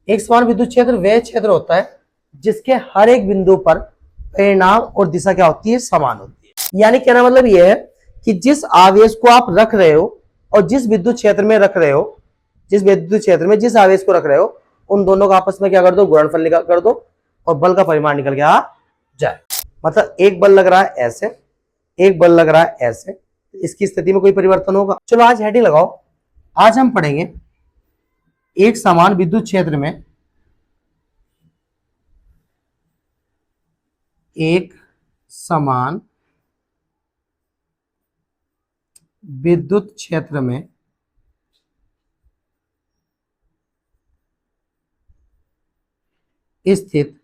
एक समान विद्युत क्षेत्र वह क्षेत्र होता है जिसके हर एक बिंदु पर परिमाण और दिशा क्या होती है, समान होती है। यानी कहना मतलब यह है कि जिस आवेश को आप रख रहे हो और जिस विद्युत क्षेत्र में रख रहे हो, जिस विद्युत क्षेत्र में जिस आवेश को रख रहे हो, उन दोनों का आपस में क्या कर दो, गुणनफल निकाल कर दो और बल का परिमाण निकल के आ जाए। मतलब एक बल लग रहा है ऐसे, एक बल लग रहा है ऐसे, इसकी स्थिति में कोई परिवर्तन होगा। चलो आज हेडिंग लगाओ। आज हम पढ़ेंगे एक समान विद्युत क्षेत्र में एक समान विद्युत क्षेत्र में स्थित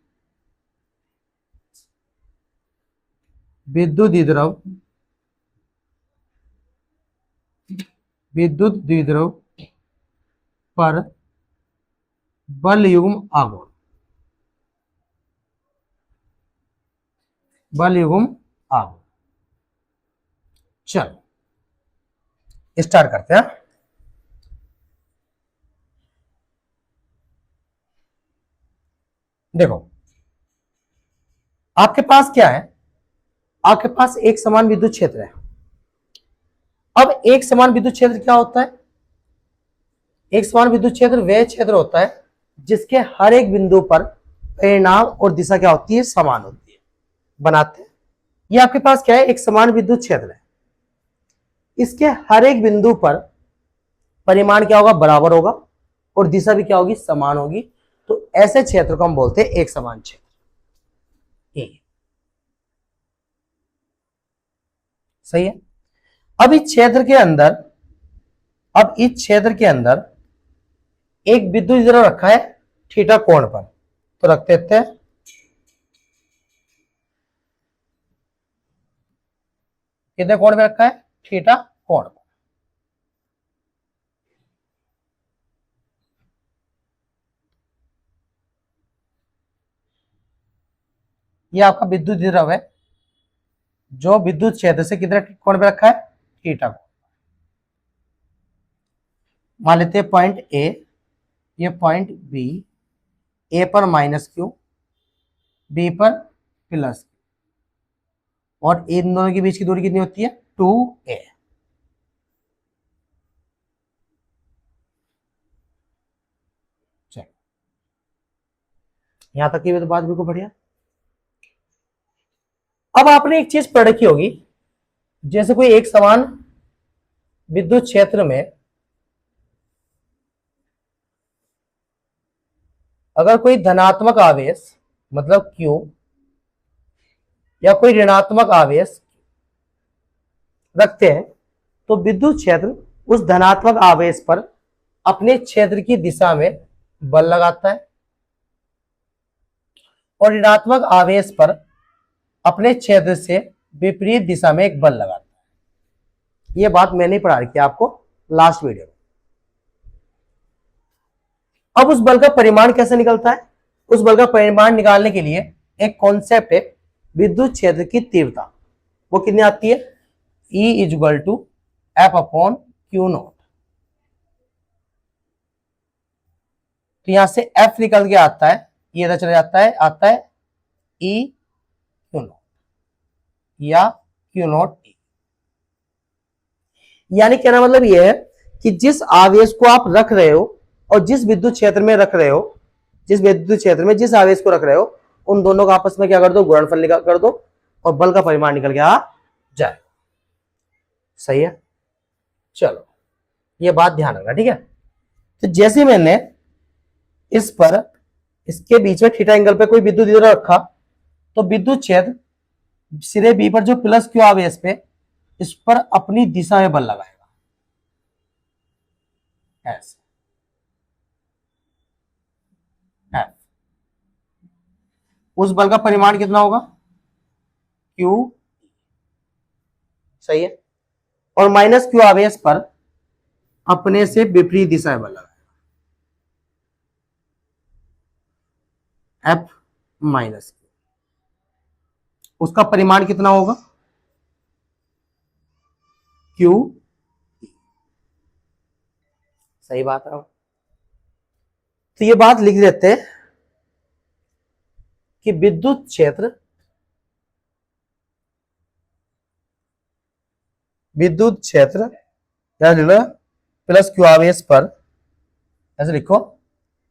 विद्युत द्विध्रुव पर बल युग्म आघूर्ण, बल युग्म आघूर्ण। चलो स्टार्ट करते हैं। देखो आपके पास क्या है, आपके पास एक समान विद्युत क्षेत्र है। अब एक समान विद्युत क्षेत्र क्या होता है, एक समान विद्युत क्षेत्र वह क्षेत्र होता है जिसके हर एक बिंदु पर परिमाण और दिशा क्या होती है, समान होती है। बनाते हैं, ये आपके पास क्या है, एक समान विद्युत क्षेत्र है। इसके हर एक बिंदु पर परिमाण क्या होगा, बराबर होगा और दिशा भी क्या होगी, समान होगी। तो ऐसे क्षेत्र को हम बोलते हैं एक समान क्षेत्र। सही है। अब इस क्षेत्र के अंदर, अब इस क्षेत्र के अंदर एक विद्युत द्रव्य रखा है थीटा कोण पर, तो रख देते हैं। कितने कोण पे रखा है, थीटा कोण पर। यह आपका विद्युत द्रव्य है जो विद्युत क्षेत्र से कितने कोण पे रखा है, थीटा कोण। मान लेते हैं पॉइंट ए, ये पॉइंट बी, ए पर -q, बी पर +q, और इन दोनों के बीच की दूरी कितनी होती है, 2a। चलो यहां तक की तो बात बिल्कुल बढ़िया। अब आपने एक चीज पढ़ रखी होगी, जैसे कोई एक समान विद्युत क्षेत्र में अगर कोई धनात्मक आवेश मतलब Q या कोई ऋणात्मक आवेश रखते हैं, तो विद्युत क्षेत्र उस धनात्मक आवेश पर अपने क्षेत्र की दिशा में बल लगाता है और ऋणात्मक आवेश पर अपने क्षेत्र से विपरीत दिशा में एक बल लगाता है। यह बात मैंने पढ़ा रखी है आपको लास्ट वीडियो में। अब उस बल का परिमाण कैसे निकलता है, उस बल का परिमाण निकालने के लिए एक कॉन्सेप्ट है विद्युत क्षेत्र की तीव्रता। वो कितनी आती है, E = F/Q0। तो यहां से F निकल के आता है, ये इधर चला जाता है, आता है E/Q0 या Q0E। यानी कहना मतलब यह है कि जिस आवेश को आप रख रहे हो और जिस विद्युत क्षेत्र में रख रहे हो, जिस विद्युत क्षेत्र में जिस आवेश को रख रहे हो, उन दोनों का आपस में क्या कर दो, गुणनफल निकाल कर दो और बल का परिमाण निकल के आ जाए। सही है। चलो ये बात ध्यान रखना, ठीक है। तो जैसे मैंने इस पर, इसके बीच में थीटा एंगल पे कोई विद्युत द्रव्य रखा, तो विद्युत क्षेत्र सिरे बी पर जो +q आवेश पे, इस पर अपनी दिशा में बल लगाएगा ऐसे F। उस बल का परिमाण कितना होगा, Q। सही है। और -q आवेश पर अपने से विपरीत दिशा में बल लगाएगा F-q। उसका परिमाण कितना होगा, Q। सही बात है। तो ये बात लिख देते हैं कि विद्युत क्षेत्र प्लस क्यू आवेश पर, ऐसे लिखो,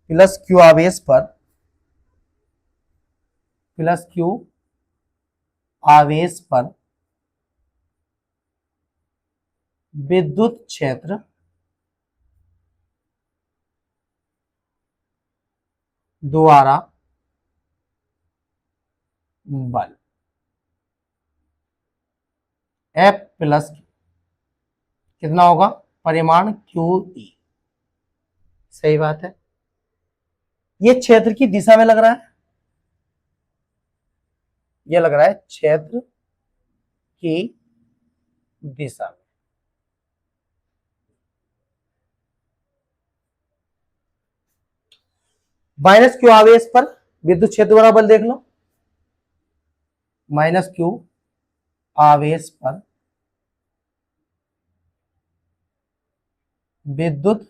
प्लस क्यू आवेश पर, प्लस क्यू आवेश पर विद्युत क्षेत्र द्वारा बल F प्लस कितना होगा, परिमाण QE। सही बात है। ये क्षेत्र की दिशा में लग रहा है, ये लग रहा है क्षेत्र की दिशा में। माइनस क्यू आवेश पर विद्युत क्षेत्र द्वारा बल देख लो, माइनस क्यू आवेश पर विद्युत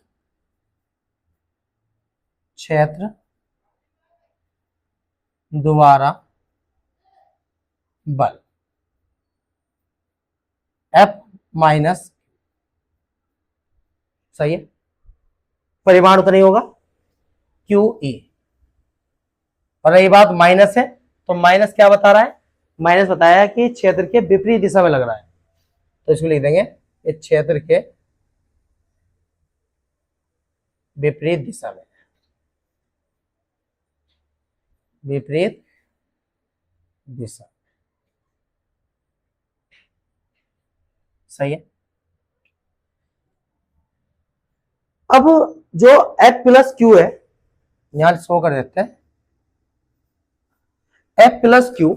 क्षेत्र द्वारा बल F माइनस, सही है, परिमाण उतना ही होगा QE। और रही बात माइनस है, तो माइनस क्या बता रहा है, माइनस बताया कि क्षेत्र के विपरीत दिशा में लग रहा है, तो इसको लिख देंगे ये क्षेत्र के विपरीत दिशा में, विपरीत दिशा। सही है। अब जो F प्लस क्यू है, यहां शो कर देते हैं, F प्लस क्यू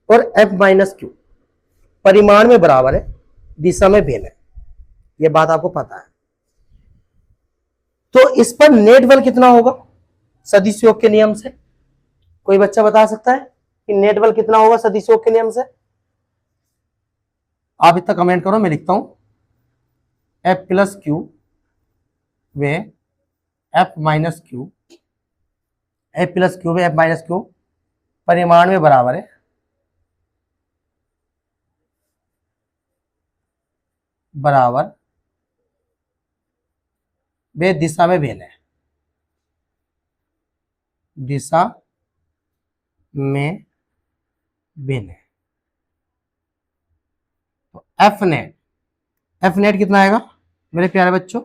और F माइनस क्यू परिमाण में बराबर है, दिशा में भिन्न है, यह बात आपको पता है। तो इस पर नेट बल कितना होगा सदिश योग के नियम से, कोई बच्चा बता सकता है कि नेट बल कितना होगा सदिश योग के नियम से? आप इतना कमेंट करो, मैं लिखता हूं F प्लस क्यू वे F minus q, F plus q वे F माइनस क्यू परिमाण में बराबर है, बराबर वे दिशा में भिन्न है, दिशा में भिन्न है। तो एफ नेट कितना आएगा मेरे प्यारे बच्चों,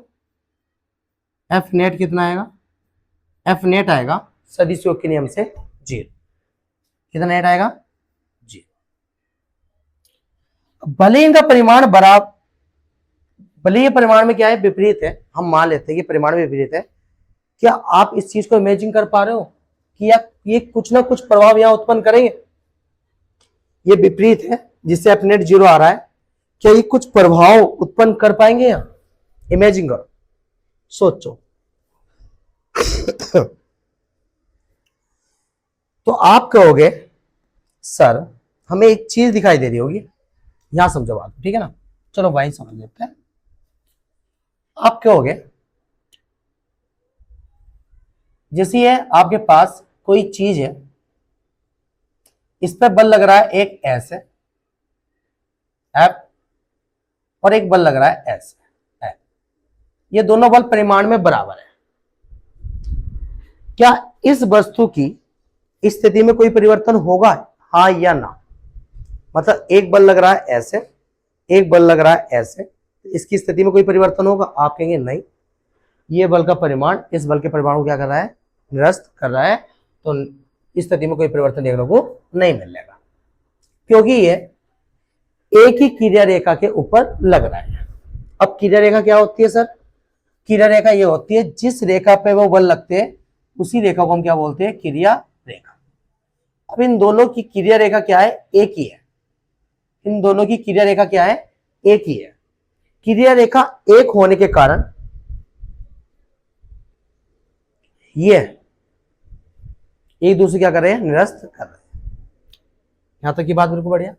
एफ नेट कितना आएगा, एफ नेट आएगा सदिश योग के नियम से 0। कितना नेट आएगा, 0। भले इनका परिमाण बराबर, भले ये परिमाण में क्या है, विपरीत है, हम मान लेते हैं कि परिमाण में विपरीत है। क्या आप इस चीज को इमेजिन कर पा रहे हो कि ये कुछ ना कुछ प्रभाव यहां उत्पन्न करेंगे? ये विपरीत है जिससे एफ नेट 0 आ रहा है, क्या ये कुछ प्रभाव उत्पन्न कर पाएंगे यहां? इमेजिन करो, सोचो। तो आप कहोगे सर हमें एक चीज दिखाई दे रही होगी, यहां समझो बात, ठीक है ना, चलो वहीं समझ लेते हैं। आप कहोगे जैसे ये आपके पास कोई चीज है, इस पर बल लग रहा है एक ऐसे F और एक बल लग रहा है ऐसे F, ये दोनों बल परिमाण में बराबर है। क्या इस वस्तु की स्थिति में कोई परिवर्तन होगा, हाँ या ना? मतलब एक बल लग रहा है ऐसे, एक बल लग रहा है ऐसे, इसकी स्थिति में कोई परिवर्तन होगा? आप कहेंगे नहीं, ये बल का परिमाण इस बल के परिमाण को क्या कर रहा है, निरस्त कर रहा है, तो इस स्थिति में कोई परिवर्तन देखने को नहीं मिलेगा, क्योंकि ये एक ही क्रिया रेखा के ऊपर लग रहा है। अब क्रिया रेखा क्या होती है सर? क्रिया रेखा ये होती है जिस रेखा पे वो बल लगते हैं उसी रेखा को हम क्या बोलते हैं, क्रिया रेखा। अब इन दोनों की क्रिया रेखा क्या है, एक ही है, इन दोनों की क्रिया रेखा क्या है, एक ही है। क्रिया रेखा एक होने के कारण ये एक दूसरे क्या कर रहे हैं, निरस्त कर रहे हैं। यहां तक की बात बिल्कुल बढ़िया।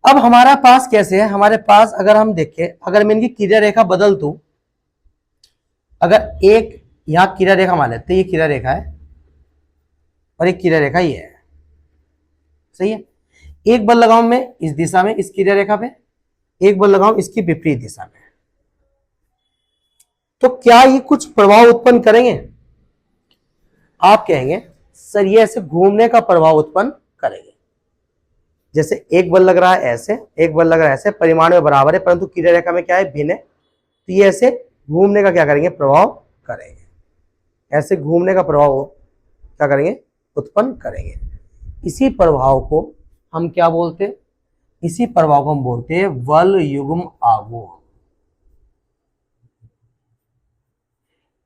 अब हमारा पास कैसे है, हमारे पास अगर हम देखें, अगर मैं इनकी क्रिया रेखा बदल दूं अगर एक यहां किरण रेखा मान लेते हैं, ये किरण रेखा है और एक किरण रेखा ये है, सही है। एक बल लगाऊं मैं इस दिशा में इस किरण रेखा पे, एक बल लगाऊं इसकी विपरीत दिशा में, तो क्या ये कुछ प्रभाव उत्पन्न करेंगे? आप कहेंगे सर ये ऐसे घूमने का प्रभाव उत्पन्न करेंगे। जैसे एक बल लग रहा है ऐसे, एक बल लग रहा है ऐसे, परिमाण में बराबर है परंतु किरण रेखा में क्या है, भिन्न है, तो ये ऐसे घूमने का क्या करेंगे, प्रभाव करेंगे। ऐसे घूमने का प्रभाव क्या करेंगे, उत्पन्न करेंगे। इसी प्रभाव को हम क्या बोलते हैं, इसी प्रभाव को हम बोलते हैं बल युग्म आघूर्ण।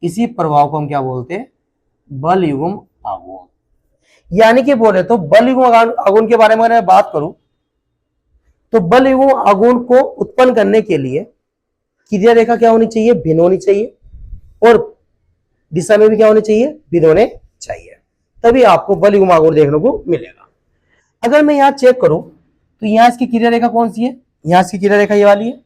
इसी प्रभाव को हम क्या बोलते हैं, बल युग्म आघूर्ण। यानी कि बोले तो बल युग्म आघूर्ण के बारे में अगर मैं बात करूं तो बल युग्म आघूर्ण को उत्पन्न करने के लिए क्रिया रेखा क्या होनी चाहिए, भिन्न होनी चाहिए, और दिशा में भी क्या होनी चाहिए, भिन्न होने चाहिए, तभी आपको बल युग्म आघूर्ण देखने को मिलेगा। अगर मैं यहां चेक करूं तो यहां इसकी क्रिया रेखा कौन सी है, यहां इसकी क्रिया रेखा ये वाली है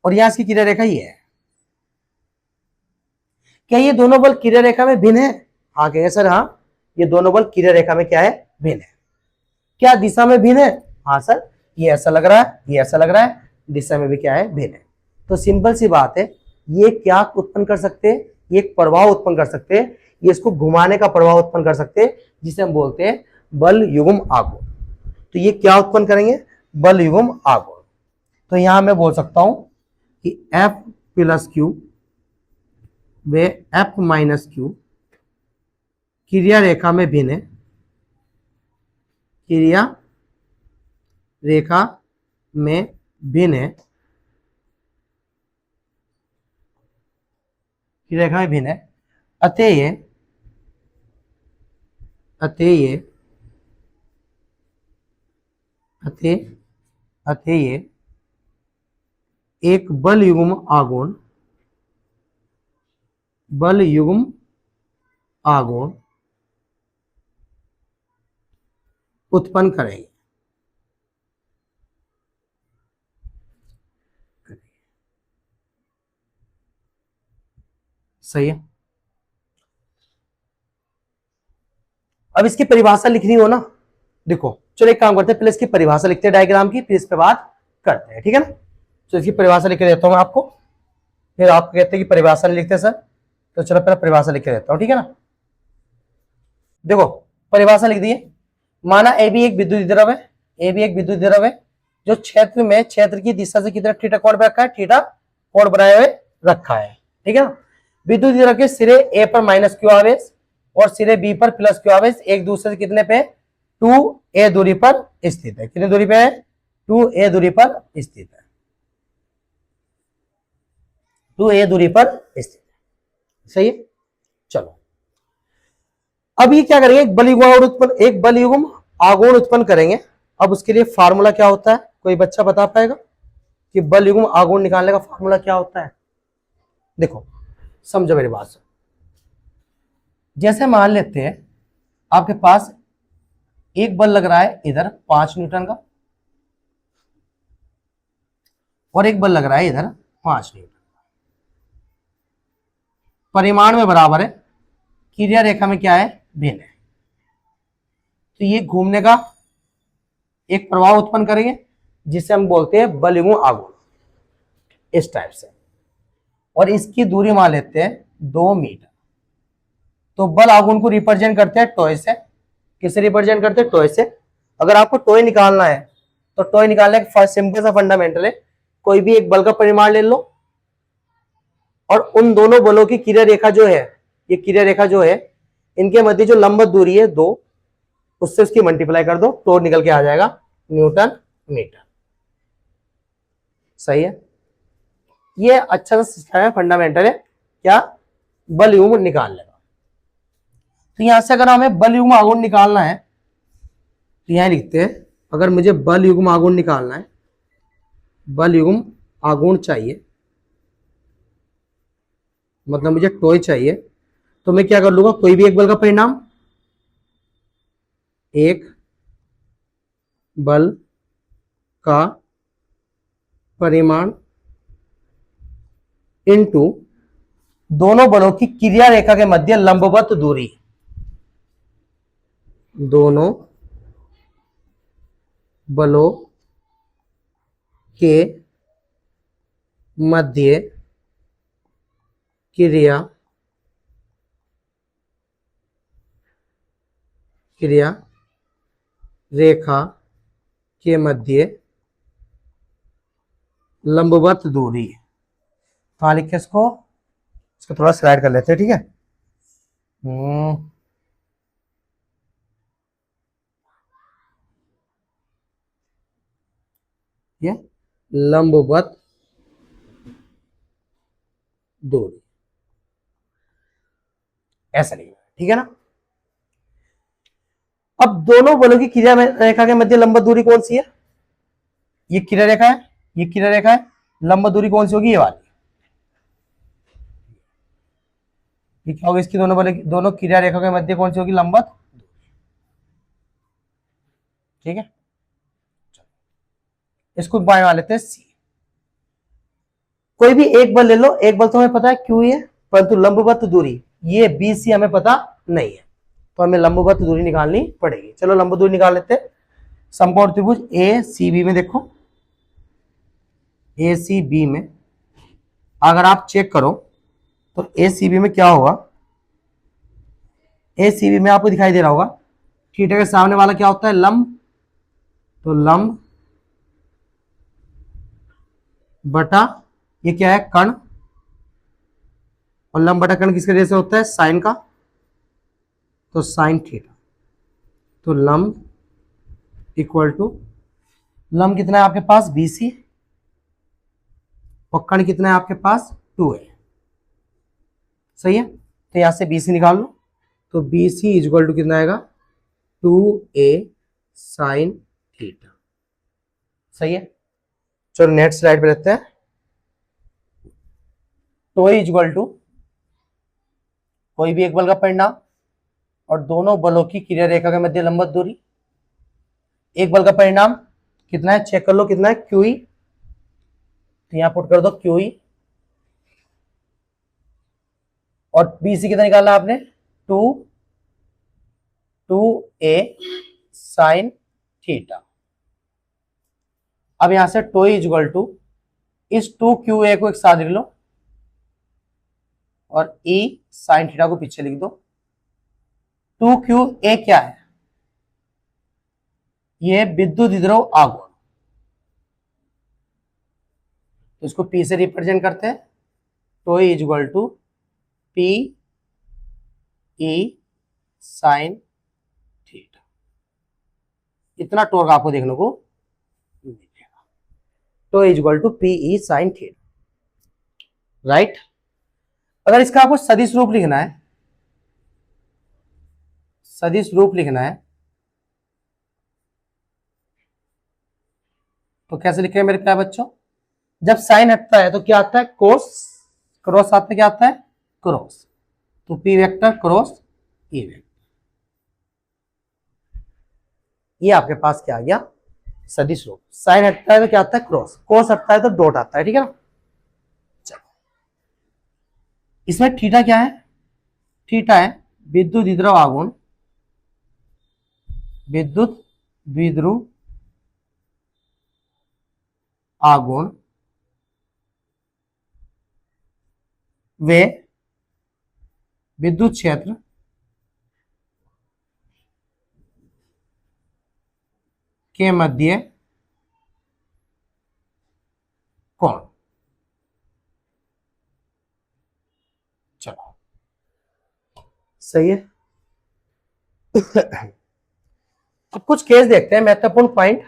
और यहां इसकी क्रिया रेखा ये है। क्या ये दोनों बल क्रिया रेखा में भिन्न है? हाँ कहेंगे सर हाँ, ये दोनों बल क्रिया रेखा में क्या है, भिन्न है। क्या दिशा में भिन्न है? हाँ सर, ये ऐसा लग रहा है, ये ऐसा लग रहा है, दिशा में भी क्या है, भिन्न है। तो सिंपल सी बात है, ये क्या उत्पन्न कर सकते हैं, ये एक प्रभाव उत्पन्न कर सकते हैं, ये इसको घुमाने का प्रभाव उत्पन्न कर सकते हैं, जिसे हम बोलते हैं बल युग्म आघूर्ण। तो ये क्या उत्पन्न करेंगे, बल युग्म आघूर्ण। तो यहां मैं बोल सकता हूं कि F प्लस क्यू वे F माइनस क्यू क्रिया रेखा में भिन्न है, क्रिया रेखा में भिन्न है, क्रिया रेखा में भिन्न है, अतएव एक बल युग्म आघूर्ण उत्पन्न करेंगे। सही है। अब इसकी परिभाषा लिखनी हो ना, देखो चलो एक काम करते हैं, पहले इसकी परिभाषा लिखते हैं डायग्राम की, फिर इस पे बात करते हैं, ठीक है ना। तो इसकी परिभाषा लिख के देता हूं मैं आपको, फिर आप कहते हैं कि परिभाषा नहीं लिखते सर, तो चलो पहले परिभाषा लिख के देता हूं, ठीक है ना। देखो परिभाषा लिख दी है, माना ए बी एक विद्युत द्रव है, ए बी एक विद्युत द्रव है जो क्षेत्र में क्षेत्र की दिशा से कितना थीटा कोण पे रखा है, थीटा कोण बनाए हुए रखा है, ठीक है ना। विद्युत द्रव के सिरे ए पर माइनस क्यू आवेश और सिरे बी पर प्लस क्यू आवेश एक दूसरे से कितने पे, 2a दूरी पर स्थित है। कितनी दूरी पे है, 2a दूरी पर स्थित है, 2a दूरी पर स्थित है, सही है। चलो अब ये क्या करेंगे, एक बल युग्म आघूर्ण उत्पन्न करेंगे। अब उसके लिए फार्मूला क्या होता है, कोई बच्चा बता पाएगा कि बल युग्म आघूर्ण निकालने का फार्मूला क्या होता है? देखो समझो मेरी बात से, जैसे मान लेते हैं आपके पास एक बल लग रहा है इधर 5 न्यूटन का और एक बल लग रहा है इधर 5 न्यूटन, परिमाण में बराबर है, क्रिया रेखा में क्या है, भिन्न है। तो ये घूमने का एक प्रभाव उत्पन्न करेंगे जिसे हम बोलते हैं बल युग्म आघूर्ण, इस टाइप से। और इसकी दूरी मान लेते हैं 2 मीटर। तो बल आघूर्ण को रिप्रेजेंट करते हैं टॉय से। किसे रिप्रेजेंट करते हैं, टॉय से। अगर आपको टॉय निकालना है तो टॉय निकालने का सिंपल सा फंडामेंटल है, कोई भी एक बल का परिमाण ले लो और उन दोनों बलों की क्रिया रेखा जो है, ये क्रिया रेखा जो है, इनके मध्य जो लंबवत दूरी है 2, उससे उसकी मल्टीप्लाई कर दो, तो निकल के आ जाएगा न्यूटन मीटर। सही है, ये अच्छा सा सिस्टम है, फंडामेंटल है क्या, बल युग्म निकालने का। तो यहां से अगर हमें बल युग्म आघूर्ण निकालना है तो यहां लिखते हैं, अगर मुझे बल युग्म आघूर्ण निकालना है, बल युग्म आघूर्ण चाहिए, मतलब मुझे टॉय चाहिए, तो मैं क्या कर लूंगा, कोई भी एक बल का परिणाम, एक बल का परिमाण इंटू दोनों बलों की क्रिया रेखा के मध्य लंबवत दूरी, दोनों बलों के मध्य क्रिया रेखा के मध्य लंबवत दूरी। कहां लिखे इसको थोड़ा स्लाइड कर लेते हैं, ठीक है। ये लंबवत दूरी ऐसा लिखना, ठीक है ना। अब दोनों बलों की क्रिया रेखा के मध्य लंबवत दूरी कौन सी है? ये क्रिया रेखा है, ये क्रिया रेखा है। लंबवत दूरी कौन सी होगी? ये वाली। ये क्या होगी इसकी? दोनों क्रिया रेखा के मध्य कौन सी होगी? लंबवत। ठीक है, इसको बना लेते हैं सी। कोई भी एक बल ले लो, एक बल तो हमें पता है क्यू है, परंतु लंबवत दूरी ये बी सी हमें पता नहीं है, तो हमें लंबवत दूरी निकालनी पड़ेगी। चलो लंबवत दूरी निकाल लेते हैं। समकोण त्रिभुज ए सी बी में देखो, ए सी बी में अगर आप चेक करो तो ए सी बी में क्या होगा? ए सी बी में आपको दिखाई दे रहा होगा थीटा के सामने वाला क्या होता है? लंब। तो लंब बटा ये क्या है? कर्ण। और लंब बटा कर्ण किसके जैसे होता है? साइन का। तो साइन थीटा। तो लंब इक्वल टू, लंब कितना है आपके पास? BC। और कर्ण कितना है आपके पास? 2 है। सही है, तो यहां से BC निकाल लो। तो BC इक्वल टू कितना आएगा? 2A sine theta. सही है, चलो नेक्स्ट स्लाइड पे रहते हैं। तो इक्वल टू कोई भी एक बल का परिणाम और दोनों बलों की क्रिया रेखा के मध्य लंबवत दूरी। एक बल का परिणाम कितना है? चेक कर लो कितना है? QE। तो यहां पुट कर दो QE। और BC कितना निकालना आपने? 2A sine theta. अब यहां से टो इक्वल टू इस 2QA को एक साथ लिख लो और E साइन थीटा को पीछे लिख दो। 2QA क्या है? ये विद्युत द्रव आघूर्ण, तो इसको P से रिप्रेजेंट करते हैं। Tau equal to P E sine theta. इतना टॉर्क आपको देखने को मिलेगा। Tau equal to P E sine theta, right. अगर इसका आपको सदिश रूप लिखना है, सदिश रूप लिखना है तो कैसे लिखेंगे मेरे प्यारे बच्चों? जब साइन हटता है तो क्या आता है? कोस। क्रॉस आता है, क्या आता है? क्रॉस। तो P vector cross E vector. ये आपके पास क्या आ गया? सदिश रूप। साइन हटता है तो क्या आता है? क्रॉस। कोस हटता है तो डॉट आता है, ठीक है ना। चलो, इसमें थीटा क्या है? थीटा है विद्युत द्विध्रुव आघूर्ण, विद्युत द्विध्रुव आघूर्ण वे विद्युत क्षेत्र के मध्य कोण। चलो सही है। अब कुछ केस देखते हैं, महत्वपूर्ण पॉइंट।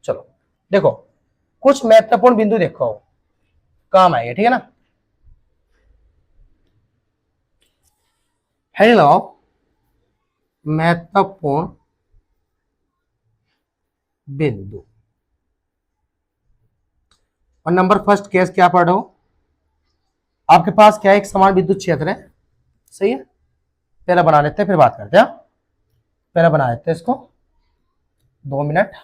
चलो देखो, कुछ महत्वपूर्ण बिंदु देखो, काम आएगा, ठीक है ना। हेलो, महत्वपूर्ण बिंदु। और नंबर फर्स्ट केस क्या पढ़ो? आपके पास क्या है? एक समान विद्युत क्षेत्र है, सही है। पहला बना लेते हैं फिर बात करते हैं। पहला बना लेते हैं इसको, 2 मिनट।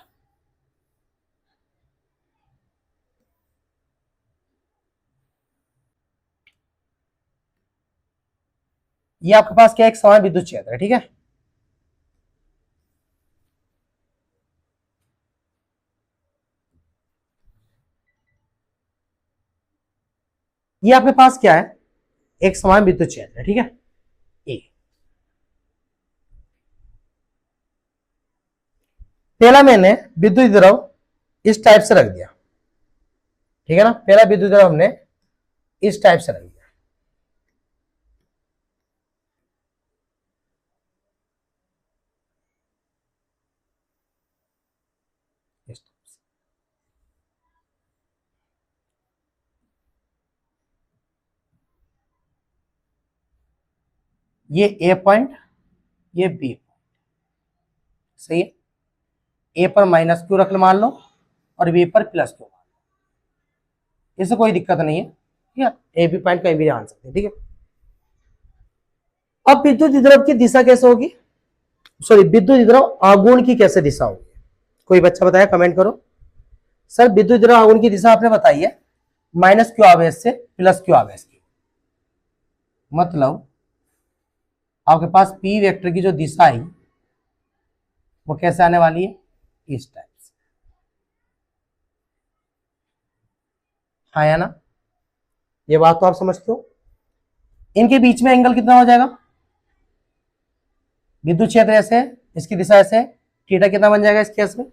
ये आपके पास क्या है, एक समान विद्युत क्षेत्र है, ठीक है। ये आपके पास क्या है, एक समान विद्युत क्षेत्र है, ठीक है। ए पहला मैंने विद्युत द्रव इस टाइप से रख दिया, ठीक है ना। पहला विद्युत द्रव हमने इस टाइप से रख दिया, इस टाइप से। ये ए पॉइंट, ये बी पॉइंट, सही है। ए पर माइनस क्यू रख मान लो और बी पर प्लस क्यू मान लो, इससे कोई दिक्कत नहीं है, ठीक है। ए बी पॉइंट कहीं भी आन सकते हैं, ठीक है। अब विद्युत द्रव की दिशा कैसे होगी, सॉरी विद्युत द्रव आघूर्ण की कैसे दिशा होगी, कोई बच्चा बताया, कमेंट करो। सर विद्युत द्रव आघूर्ण की दिशा आपने बताई है माइनस क्यू आवेश से प्लस क्यू आवेश की, मतलब आपके पास पी वेक्टर की जो दिशा है वो कैसे आने वाली है, इस टाइप से, हाँ या ना। ये बात तो आप समझते हो। इनके बीच में एंगल कितना हो जाएगा, विद्युत क्षेत्र ऐसे है, इसकी दिशा ऐसे है, थीटा कितना बन जाएगा इस केस में,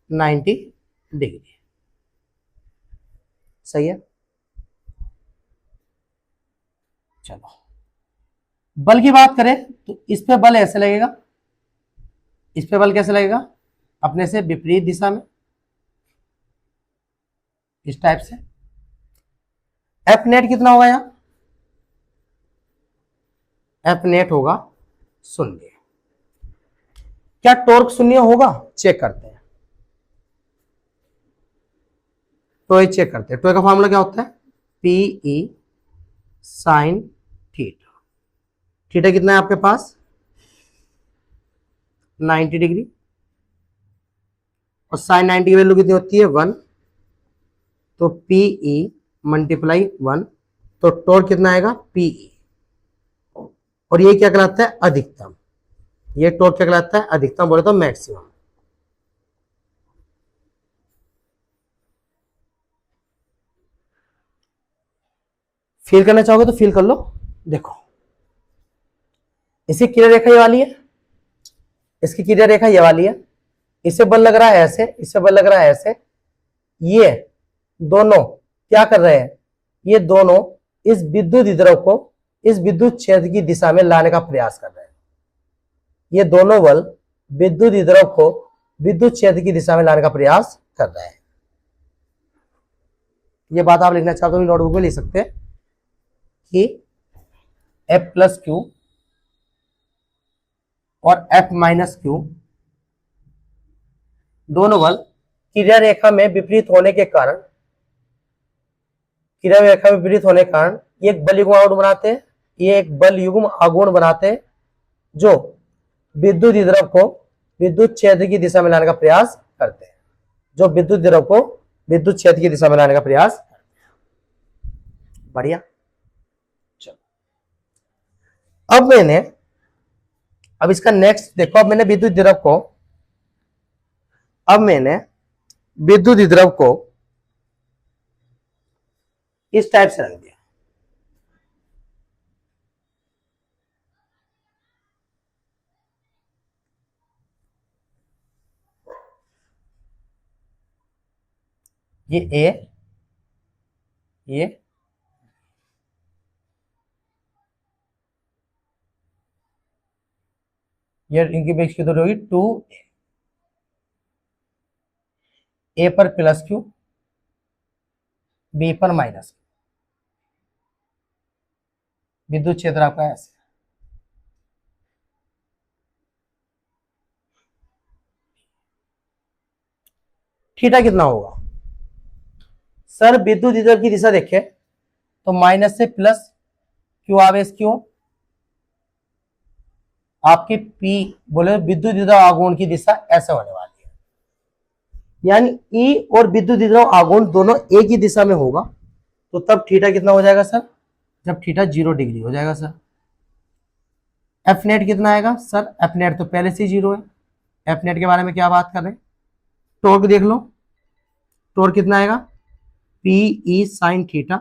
90 डिग्री, सही है। चलो बल की बात करें तो इस पे बल ऐसे लगेगा, इस पे बल कैसे लगेगा, अपने से विपरीत दिशा में, इस टाइप से। एफ नेट कितना होगा यहां, एफ नेट होगा 0। क्या टॉर्क 0 होगा, चेक करते हैं, टॉर्क चेक करते हैं। टॉर्क का फॉर्मूला क्या होता है, पीई साइन थीटा। थीटा कितना है आपके पास, 90 डिग्री, और साइन 90 की वैल्यू कितनी होती है 1, तो पीई मल्टीप्लाई 1, तो टॉर्क कितना आएगा पीई, और ये क्या कहलाता है अधिकतम, ये टॉर्क क्या कहलाता है अधिकतम, बोले तो मैक्सिमम। फील करना चाहोगे तो फील कर लो। देखो इसकी क्रिया रेखा ये वाली है, इसकी क्रिया रेखा ये वाली है, इससे बल लग रहा है ऐसे, इससे बल लग रहा है ऐसे, ये दोनों क्या कर रहे हैं, ये दोनों इस विद्युत द्रव को इस विद्युत क्षेत्र की दिशा में लाने का प्रयास कर रहे हैं। ये दोनों बल विद्युत द्रव को विद्युत क्षेत्र की दिशा में लाने का प्रयास कर रहे हैं। ये बात आप लिखना चाहते हो नोटबुक में लिख सकते हैं कि एफ प्लस क्यू और एफ माइनस क्यू दोनों बल क्रिया रेखा में विपरीत होने के कारण, क्रिया रेखा में विपरीत होने के कारण ये एक बल युग्म आघूर्ण बनाते हैं, ये एक बल युग्म आघूर्ण बनाते हैं जो विद्युत द्रव को विद्युत क्षेत्र की दिशा में लाने का प्रयास करते हैं, जो विद्युत द्रव को विद्युत क्षेत्र की दिशा में लाने का प्रयास करते हैं। बढ़िया। चलो अब इसका नेक्स्ट देखो, अब मैंने विद्युत द्रव को इस टाइप से रख दिया, ये ए, ये इनकी बीच की दूरी होगी 2a, ए पर प्लस क्यू, बी पर माइनस क्यू, विद्युत क्षेत्र आपका ऐसे। थीटा कितना होगा, सर विद्युत द्रव की दिशा देखें तो माइनस से प्लस क्यू आवेश क्यों, आपकी पी बोले विद्युत द्रव आघूर्ण की दिशा ऐसे होने वाली है, यानी ई और विद्युत द्रव आघूर्ण दोनों एक ही दिशा में होगा, तो तब थीटा कितना हो जाएगा सर, जब थीटा 0 डिग्री हो जाएगा सर। एफ नेट कितना आएगा सर? एफ नेट तो पहले से 0 है। एफ नेट के बारे में क्या बात कर रहे हैं? टॉर्क देख लो, टॉर्क कितना आएगा? P E sine theta.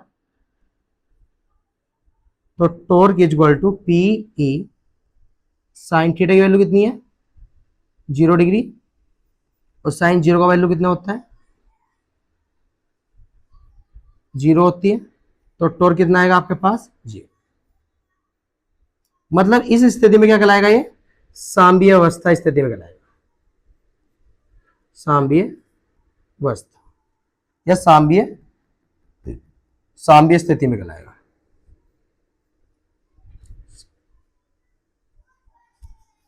तो torque is equal to p E sine theta की वैल्यू कितनी है? 0 डिग्री। और साइन 0 का वैल्यू कितना होता है? 0 होती है। तो टॉर्क कितना आएगा आपके पास? 0। मतलब इस स्थिति में क्या कहलाएगा? ये सांबीय अवस्था स्थिति में कहलाएगा, सांबीय अवस्था या सांबीय स्थिति में कहलाएगा।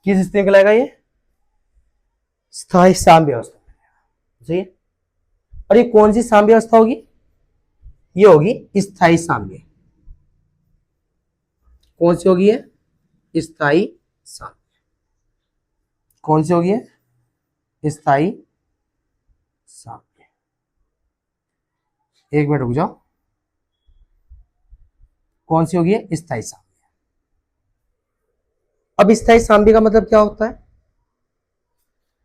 किस स्थिति में कहलाएगा? ये स्थायी सांबीय अवस्था। सही है। और ये कौन सी सांबीय अवस्था होगी? ये होगी स्थायी सांबीय। कौन सी होगी? ये स्थायी सांबीय। कौन सी होगी? ये स्थायी सांबीय। एक मिनट रुक जाओ। कौन सी होगी? ये स्थायी सांबीय। अब स्थायी सांबीय का मतलब क्या होता है?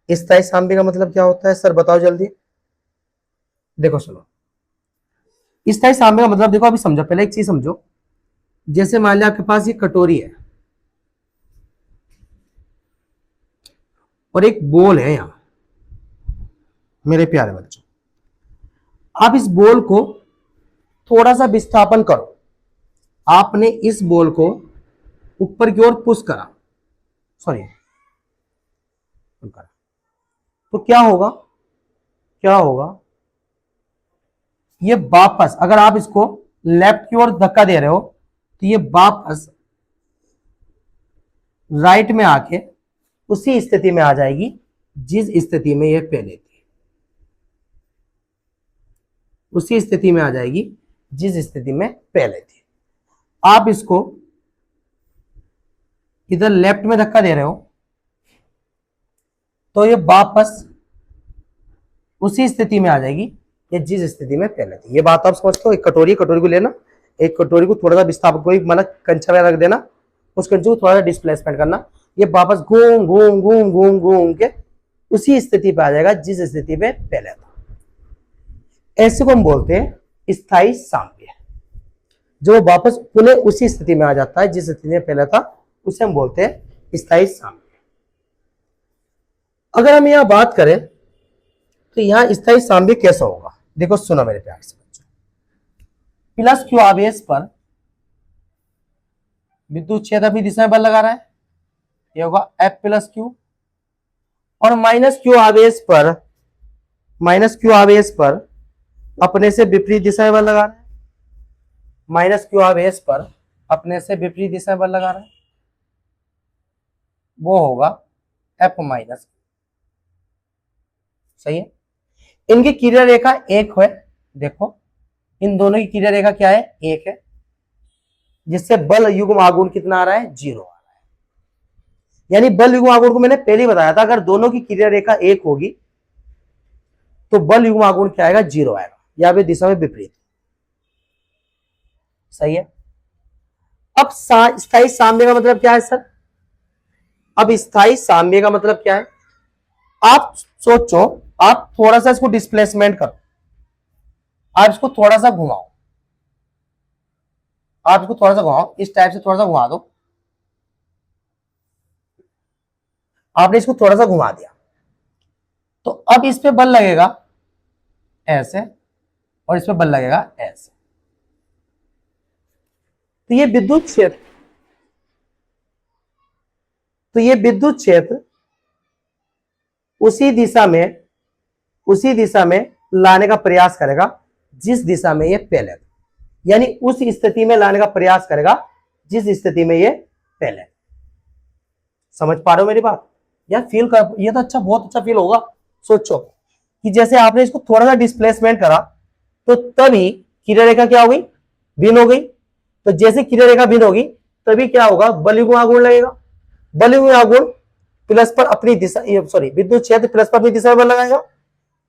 स्थायी सांबीय का मतलब क्या होता है सर? बताओ जल्दी। देखो सुनो, स्थायी सांबीय का मतलब देखो, अभी समझो, पहले एक चीज समझो। जैसे मान लिया आपके पास ये कटोरी है और एक बॉल है यहां। मेरे प्यारे बच्चों, आप इस बॉल को थोड़ा सा विस्थापन करो। आपने इस बॉल को ऊपर की ओर पुश करा, सॉरी करा, तो क्या होगा? क्या होगा? ये वापस, अगर आप इसको लेफ्ट की ओर धक्का दे रहे हो तो ये वापस राइट में आके उसी स्थिति में आ जाएगी जिस स्थिति में ये पहले थी। उसी स्थिति में आ जाएगी जिस स्थिति में पहले थी। आप इसको इधर लेफ्ट में धक्का दे रहे हो तो ये वापस उसी स्थिति में आ जाएगी ये जिस स्थिति में पहले थी। ये बात आप समझते हो? एक कटोरी को लेना, एक कटोरी को थोड़ा सा विस्थापन, कोई मतलब कंचा में रख देना, उस कंचे को थोड़ा सा डिस्प्लेसमेंट करना, ये वापस घूम घूम घूम घूम घूम के उसी स्थिति पे आ जाएगा जिस स्थिति में पहले था। ऐसे को हम बोलते हैं स्थायी सांबीय। जो वापस पुनः उसी स्थिति में आ जाता है जिस स्थिति में पहले था, उसे हम बोलते हैं स्थायी सांबीय। अगर हम यहां बात करें तो यहां स्थायी सांबीय कैसा होगा? देखो सुनो मेरे प्यार से बच्चों, प्लस क्यू आवेश पर विद्युत क्षेत्र अपनी दिशा में बल लगा रहा है, ये होगा F प्लस क्यू। और माइनस क्यू आवेश पर अपने से विपरीत दिशा में बल लगा रहा है। माइनस क्यू आवेश पर अपने से विपरीत दिशा में बल लगा रहा है, वो होगा F माइनस। सही है। इनकी क्रिया रेखा एक है। देखो इन दोनों की क्रिया रेखा क्या है? एक है, जिससे बल युग्म आघूर्ण कितना आ रहा है? 0 आ रहा है। यानी बल युग्म आघूर्ण को मैंने पहले ही बताया था, अगर दोनों की क्रिया रेखा एक होगी तो बल युग्म आघूर्ण क्या आएगा? 0 आएगा, या फिर दिशा में विपरीत। सही है। अब स्थायी साम्य का मतलब क्या है सर? अब स्थायी साम्य का मतलब क्या है? आप सोचो, आप थोड़ा सा इसको डिस्प्लेसमेंट करो, आप इसको थोड़ा सा घुमाओ, आप इसको थोड़ा सा घुमाओ, इस टाइप से थोड़ा सा घुमा दो। आपने इसको थोड़ा सा घुमा दिया तो अब इस पे बल लगेगा ऐसे और इस पे बल लगेगा ऐसे। तो ये विद्युत क्षेत्र उसी दिशा में लाने का प्रयास करेगा जिस दिशा में ये पहले था, यानी उस स्थिति में लाने का प्रयास करेगा जिस स्थिति में ये पहले। समझ पा रहे हो मेरी बात? या फील कर, ये तो अच्छा, बहुत अच्छा फील होगा। सोचो कि जैसे आपने इसको थोड़ा सा डिस्प्लेसमेंट करा तो तभी क्रिया रेखा क्या हो गई? भिन्न हो गई। तो जैसे क्रिया रेखा भिन्न होगी तभी क्या होगा? बल युग्म आघूर्ण लगेगा। बल युग्म आघूर्ण प्लस पर अपनी दिशा, सॉरी विद्युत क्षेत्र प्लस पर अपनी दिशा में बल लगाएगा,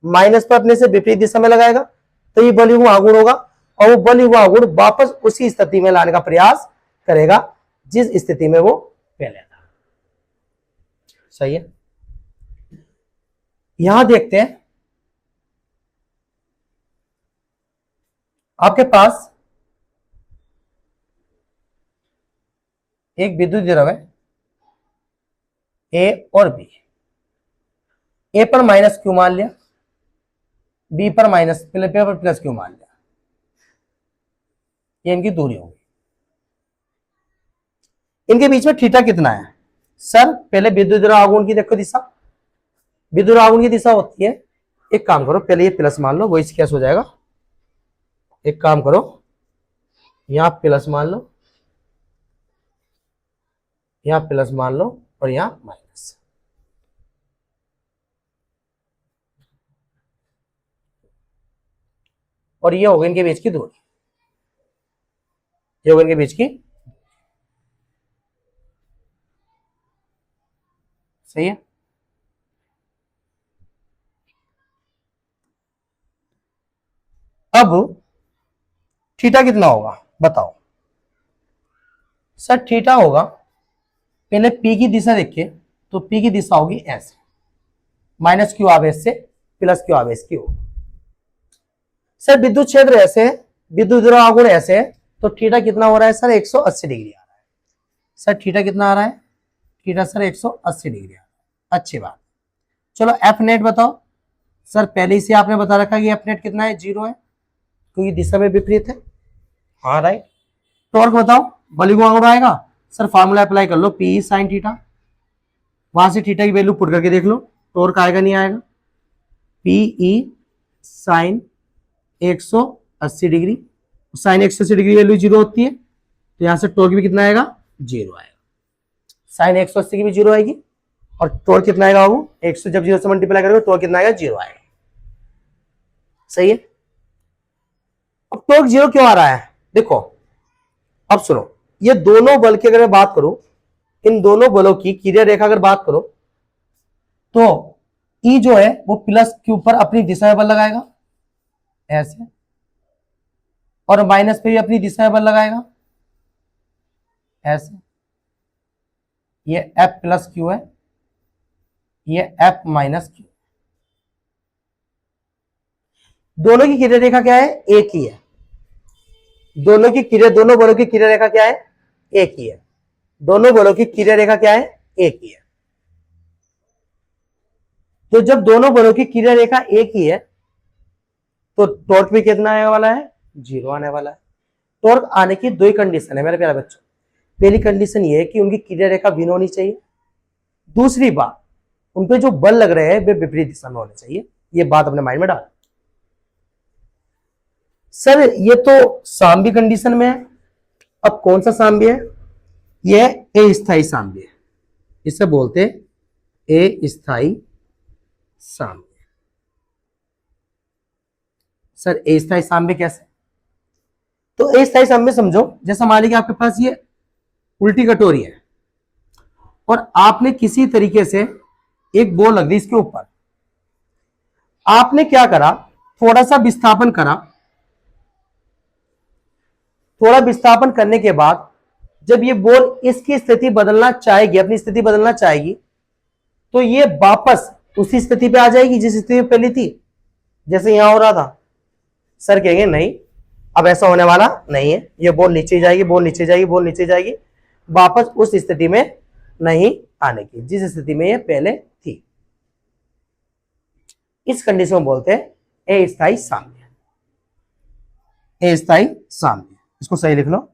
माइनस पर अपने से विपरीत दिशा में लगाएगा, तो ये बल युग्म आघूर्ण होगा। और वो बल युग्म आघूर्ण वापस उसी स्थिति में लाने का प्रयास करेगा जिस स्थिति में वो पहले था। सही है। यहां देखते हैं, आपके पास एक विद्युत द्रव है ए और बी। ए पर माइनस क्यू मान लिया, बी पर माइनस प्लस क्यू मान लिया। ये इनकी दूरी होगी। इनके बीच में थीटा कितना है? सर पहले विद्युत द्रव आघूर्ण की देखो दिशा। विद्युत आघूर्ण की दिशा होती है, एक काम करो पहले ये प्लस मान लो, वही कैसे हो जाएगा। एक काम करो, यहां प्लस मान लो, यहां प्लस मान लो और यहां माइनस। और ये होगा इनके बीच की दूरी, ये होगा इनके बीच की। सही है। अब थीटा कितना होगा बताओ। सर थीटा होगा, पहले पी की दिशा देखिए, तो पी की दिशा होगी ऐसे, माइनस क्यू आवेश से प्लस क्यू आवेश की होगी। सर विद्युत क्षेत्र ऐसे है, विद्युत द्रव आघूर्ण ऐसे है, तो थीटा कितना हो रहा है सर? 180 डिग्री आ रहा है। सर थीटा कितना आ रहा है? थीटा सर 180 डिग्री आ रहा है। अच्छी बात। चलो एफ नेट बताओ। सर पहले से आपने बता रखा कि एफ नेट कितना है? 0 है, क्योंकि दिशा में विपरीत है। हाँ राइट। टॉर्क बताओ, बलिगु आंकड़ा आएगा। सर फॉर्मूला अप्लाई कर लो, पी साइन थीटा, वहां से थीटा की वैल्यू पुट करके देख लो, टॉर्क आएगा नहीं आएगा? PE sine 180 degree, sine 180 degree value 0 होती है, तो यहां से टॉर्क भी कितना आएगा? 0 आएगा। साइन 180 की भी 0 आएगी, और टॉर्क कितना आएगा वो? 100 जब 0 से मल्टीप्लाई करोगे टॉर्क कितना आएगा? 0 आएगा। सही है। अब टॉर्क 0 क्यों आ रहा है? देखो अब सुनो, ये दोनों बल की अगर मैं बात करूं, इन दोनों बलों की क्रिया रेखा अगर बात करो, तो ई जो है वो प्लस क्यू पर अपनी दिशा में बल लगाएगा ऐसे, और माइनस पे भी अपनी दिशा में बल लगाएगा ऐसे। ये एफ प्लस क्यू है, ये एफ माइनस क्यू। दोनों की क्रिया रेखा क्या है? एक ही है। दोनों बलों की क्रिया रेखा क्या है? एक ही है। दोनों बलों की क्रिया रेखा क्या है? एक ही है। तो जब दोनों बलों की क्रिया रेखा एक ही है, तो टॉर्क भी कितना आने वाला है? 0 आने वाला है। टॉर्क आने की दो ही कंडीशन है मेरे प्यारे बच्चों। पहली कंडीशन ये है कि उनकी क्रिया रेखा भिन्न होनी चाहिए। दूसरी बात, उन पे जो बल लग रहे हैं वे विपरीत दिशा में होने चाहिए। ये बात अपने माइंड में डाल। सर ये तो साम्य कंडीशन में है। अब कौन सा साम्य है? ये अस्थायी साम्य है, इसे बोलते हैं अस्थायी साम्य। सर अस्थायी साम्य कैसे? तो अस्थायी साम्य समझो, जैसा मान लीजिए आपके पास ये उल्टी कटोरी है, और आपने किसी तरीके से एक बॉल लग दी इसके ऊपर। आपने क्या करा? थोड़ा सा विस्थापन करा। थोड़ा विस्थापन करने के बाद जब ये बॉल इसकी स्थिति बदलना चाहेगी, अपनी स्थिति बदलना चाहेगी, तो ये वापस उसी स्थिति पे आ जाएगी जिस स्थिति में पहले थी, जैसे यहां हो रहा था। सर कहेंगे नहीं, अब ऐसा होने वाला नहीं है, ये बॉल नीचे जाएगी, बॉल नीचे जाएगी, बॉल नीचे जाएगी, वापस उस स्थिति में नहीं आने की जिस स्थिति में ये पहले थी। इस कंडीशन में बोलते हैं अस्थायी साम्य। अस्थायी साम्य, इसको सही लिख लो,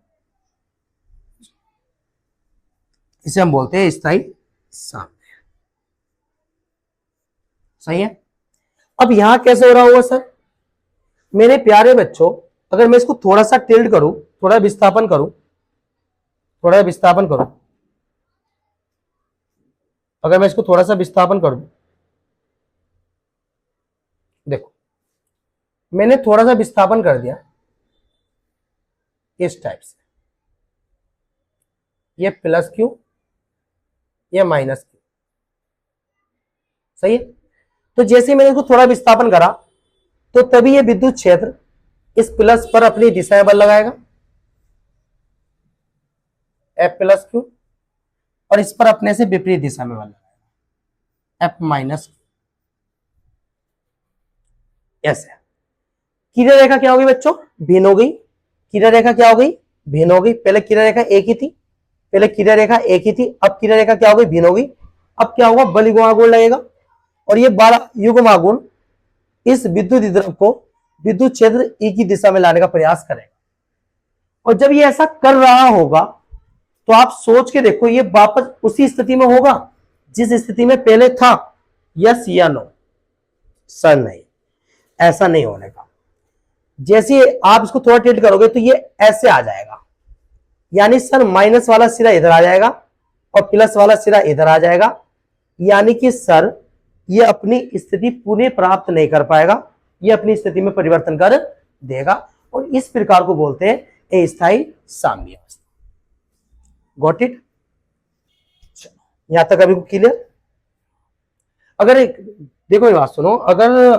इसे हम बोलते हैं स्थायी साम्य। सही है। अब यहां कैसे हो रहा होगा सर? मेरे प्यारे बच्चों, अगर मैं इसको थोड़ा सा टिल्ट करूं, थोड़ा विस्थापन करूं, थोड़ा विस्थापन करूं, अगर मैं इसको थोड़ा सा विस्थापन कर दूं, देखो मैंने थोड़ा सा विस्थापन कर दिया इस टाइप से, ये प्लस क्यू, ये माइनस क्यू। सही है। तो जैसे मैंने इसको थोड़ा विस्थापन करा, तो तभी ये विद्युत क्षेत्र इस प्लस पर अपनी दिशा में बल लगाएगा एफ प्लस क्यू, और इस पर अपने से विपरीत दिशा में बल लगाएगा। एफ माइनस एस है। किरण रेखा क्या होगी बच्चों? भिन्न हो गई। किरण रेखा क्या हो गई? भिन्न हो गई। पहले किरण रेखा एक ही थी, पहले किरण रेखा एक ही थी, अब किरण रेखा क्या हो गई? भिन्न हो गई। अब क्या होगा? बल युग्म आघूर्ण लगेगा और ये 12 युग्म आघूर्ण इस विद्युत द्रव को विद्युत क्षेत्र ई की दिशा में लाने का प्रयास करेगा। और जब ये ऐसा कर रहा होगा तो आप सोच के देखो, ये वापस उसी स्थिति में होगा जिस स्थिति में पहले था। यस या नो? सर नहीं, ऐसा नहीं होने का। जैसे आप इसको थोड़ा टिल्ट करोगे तो ये ऐसे आ जाएगा, यानी सर माइनस वाला सिरा इधर आ जाएगा और प्लस वाला सिरा इधर आ जाएगा, यानी कि सर ये अपनी स्थिति पुनः प्राप्त नहीं कर पाएगा, ये अपनी स्थिति में परिवर्तन कर देगा और इस प्रकार को बोलते हैं अस्थायी साम्य अवस्था। Got it? यहां तक अभी क्लियर? अगर देखो ये बात सुनो, अगर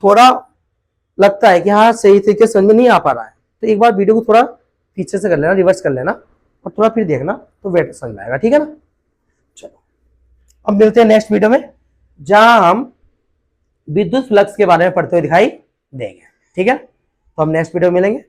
थोड़ा लगता है कि हाँ सही तरीके से समझ में नहीं आ पा रहा है तो एक बार वीडियो को थोड़ा पीछे से कर लेना, रिवर्स कर लेना और थोड़ा फिर देखना तो बेटर समझ में आएगा। ठीक है ना? चलो अब मिलते हैं नेक्स्ट वीडियो में जहां हम विद्युत फ्लक्स के बारे में पढ़ते हुए दिखाई देंगे। ठीक है? तो हम नेक्स्ट वीडियो में मिलेंगे।